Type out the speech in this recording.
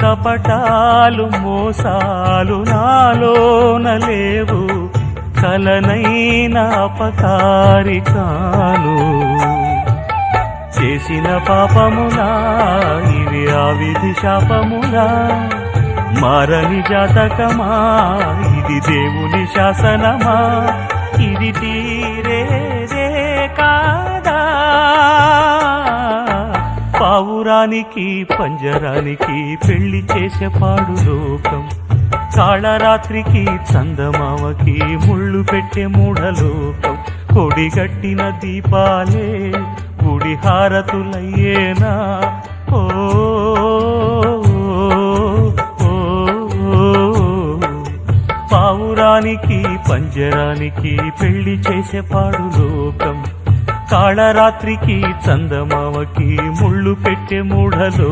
కపటాలు మోసాలు నాలోన లేవు, కలనైన అపకారికాను. చేసిన పాపములా ఇవి ఆ విధి శాపములా, మారని జాతకమా ఇది దేవుని శాసనమా, ఇది తీరేదే కాదా. పావురానికి పంజరానికి పెళ్లి చేసే పాడు లోకం, కాళరాత్రికి చందమామకి ముళ్ళు పెట్టే మూఢలోకం. కొడిగట్టిన దీపాలే గుడి హారతులయ్యేనా. ఓ పావురానికి పంజరానికి పెళ్లి చేసే పాడు లోకం, కాళరాత్రికి చందమామకి ముళ్ళు పెట్టే మూఢలో